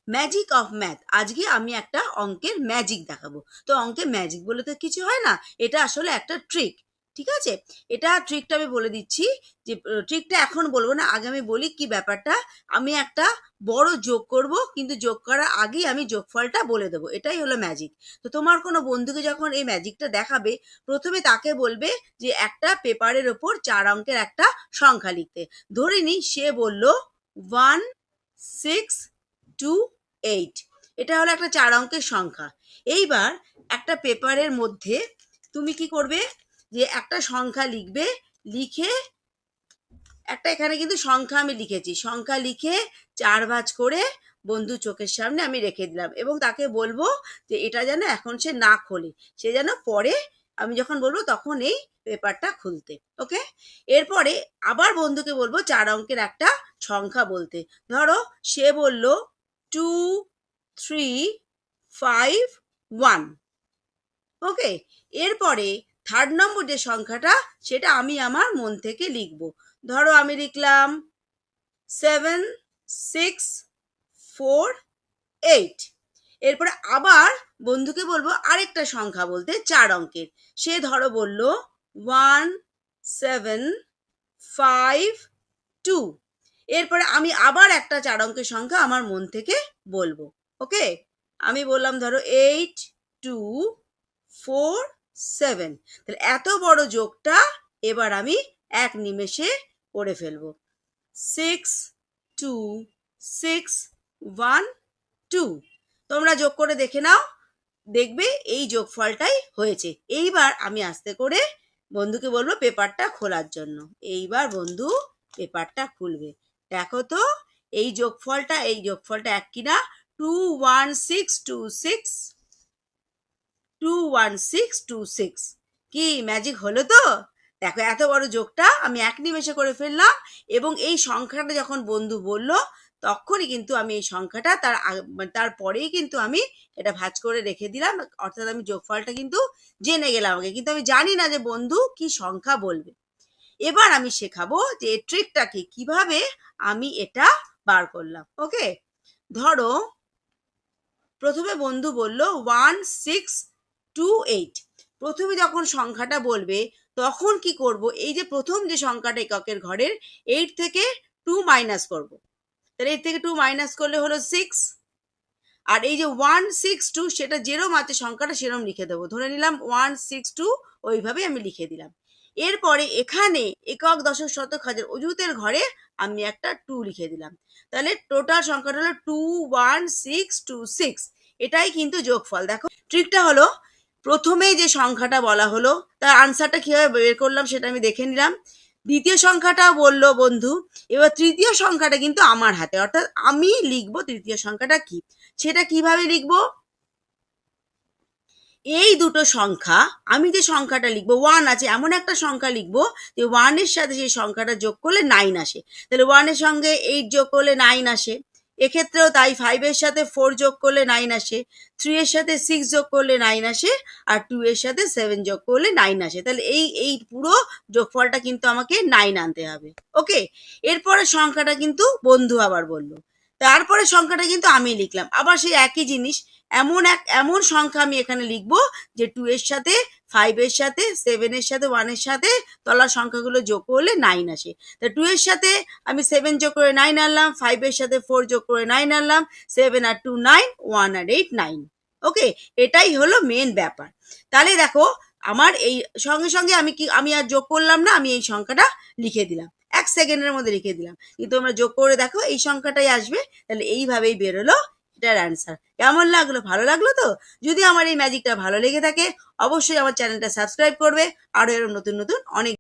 Magic of math. আজকে আমি একটা অঙ্কের ম্যাজিক দেখাবো। তো অঙ্কের ম্যাজিক বলে তো কিছু হয় না, এটা আসলে একটা ট্রিক। ঠিক আছে, এটা ট্রিকটা আমি বলে দিচ্ছি। যে ট্রিকটা এখন বলবো না, আগে আমি বলি কি ব্যাপারটা। আমি একটা বড় যোগ করব, কিন্তু যোগ করার আগেই আমি যোগফলটা বলে দেবো, এটাই হলো ম্যাজিক। তো তোমার কোনো বন্ধুকে যখন এই ম্যাজিকটা দেখাবে, প্রথমে তাকে বলবে যে একটা পেপারের ওপর 4 অঙ্কের একটা সংখ্যা লিখতে। ধরে নি সে বলল 1 6 2 8। এটা হলো একটা 4 অঙ্কের সংখ্যা। এইবার একটা পেপারের মধ্যে তুমি কি করবে, যে একটা সংখ্যা লিখবে, লিখে একটা এখানে কিন্তু সংখ্যা আমি লিখেছি, সংখ্যা লিখে 4 ভাঁজ করে বন্ধু চোখের সামনে আমি রেখে দিলাম, এবং তাকে বলবো যে এটা যেন এখন সে না খোলে, সে যেন পরে আমি যখন বলবো তখন এই পেপারটা খুলতে। ওকে, এরপরে আবার বন্ধুকে বলবো 4 অঙ্কের একটা সংখ্যা বলতে। ধরো সে বলল 2 3 5 1। ওকে, এরপরে 3rd নম্বর যে সংখ্যাটা সেটা আমি আমার মন থেকে লিখব। ধরো আমি লিখলাম 7 6 4 8। এরপরে আবার বন্ধুকে বলবো আরেকটা সংখ্যা বলতে 4 অঙ্কের। সে ধরো বলল 1 7 5 2। এরপরে আমি আবার একটা 4 অঙ্কের সংখ্যা আমার মন থেকে বলবো। ওকে, আমি বললাম ধরো 8 2 4 7। তাহলে এত বড় যোগটা এবার আমি এক নিমেষে করে ফেলবো। 6 2 6 1 2। তোমরা যোগ করে দেখে নাও, দেখবে এই যোগফলটাই হয়েছে। এইবার আমি আস্তে করে বন্ধুকে বলবো পেপারটা খোলার জন্য। এইবার বন্ধু পেপারটা খুলবে। দেখো তো এই যোগফলটা এক কিনা। 21626 21626। কি ম্যাজিক হলো তো? দেখো এত বড় যোগটা আমি এক নিমেষে করে ফেললাম, এবং এই সংখ্যাটা যখন বন্ধু বলল তখনই কিন্তু আমি এই সংখ্যাটা তারপরেই কিন্তু আমি এটা ভাঁজ করে রেখে দিলাম, অর্থাৎ আমি যোগফলটা কিন্তু জেনে গেলাম আগে, কিন্তু আমি জানি না যে বন্ধু কি সংখ্যা বলবে। এবার আমি শেখাবো যে এই ট্রিকটাকে কিভাবে আমি এটা বার করলাম। ওকে, ধরো প্রথমে বন্ধু বলল 1 6 2 8। প্রথমে যখন সংখ্যাটা বলবে তখন কি করব, এই যে প্রথম যে সংখ্যাটা এককের ঘরের 8 থেকে 2 মাইনাস করব। তাহলে 8 থেকে 2 মাইনাস করলে হলো 6। আর এই যে 162 সেটা যেরম আছে সংখ্যাটা সেরম লিখে দেবো। ধরে নিলাম 162, ওইভাবে আমি লিখে দিলাম। এরপরে এখানে একক দশক শতক হাজার অযুতের ঘরে আমি একটা 2 লিখে দিলাম। তাহলে টোটাল সংখ্যাটা হলো 21626। এটাই কিন্তু যোগফল। দেখো ট্রিকটা হলো, প্রথমে যে সংখ্যাটা বলা হলো তার আনসারটা কিভাবে বের করলাম সেটা আমি দেখে নিলাম। দ্বিতীয় সংখ্যাটাও বললো বন্ধু। এবার তৃতীয় সংখ্যাটা কিন্তু আমার হাতে, অর্থাৎ আমি লিখবো তৃতীয় সংখ্যাটা কি, সেটা কিভাবে লিখবো। এই দুটো সংখ্যা, আমি যে সংখ্যাটা লিখবো 1 আছে এমন একটা সংখ্যা লিখবো যে 1 এর সাথে সেই সংখ্যাটা যোগ করলে 9 আসে। তাহলে 1 এর সঙ্গে 8 যোগ করলে 9 আসে। এক্ষেত্রেও তাই, 5 এর সাথে 4 যোগ করলে 9 আসে, 3 এর সাথে 6 যোগ করলে 9 আসে, আর 2 এর সাথে 7 যোগ করলে 9 আসে। তাহলে এই পুরো যোগফলটা কিন্তু আমাকে 9 আনতে হবে। ওকে, এরপরে সংখ্যাটা কিন্তু বন্ধু আবার বললো, তারপরে সংখ্যাটা কিন্তু আমি লিখলাম। আবার সেই একই জিনিস, এমন সংখ্যা আমি এখানে লিখবো যে 2 এর সাথে 5 এর সাথে 7 এর সাথে 1 এর সাথে তলার সংখ্যাগুলো যোগ করলে 9 আসে। তা 2 এর সাথে আমি 7 যোগ করে 9 আনলাম, 5 এর সাথে 4 যোগ করে 9 আনলাম, 7 আর 2 9, 1 আর 8 9। ওকে, এটাই হলো মেন ব্যাপার। তাহলে দেখো আমার এই সঙ্গে সঙ্গে আমি আর যোগ করলাম না, আমি এই সংখ্যাটা লিখে দিলাম, 1 সেকেন্ডের মধ্যে লিখে দিলাম। কিন্তু তোমরা যোগ করে দেখো এই সংখ্যাটাই আসবে। তাহলে এইভাবেই বেরোলো এটার অ্যান্সার। কেমন লাগলো? ভালো লাগলো তো? যদি আমার এই ম্যাজিকটা ভালো লেগে থাকে অবশ্যই আমার চ্যানেলটা সাবস্ক্রাইব করবে। আরো এরকম নতুন নতুন অনেক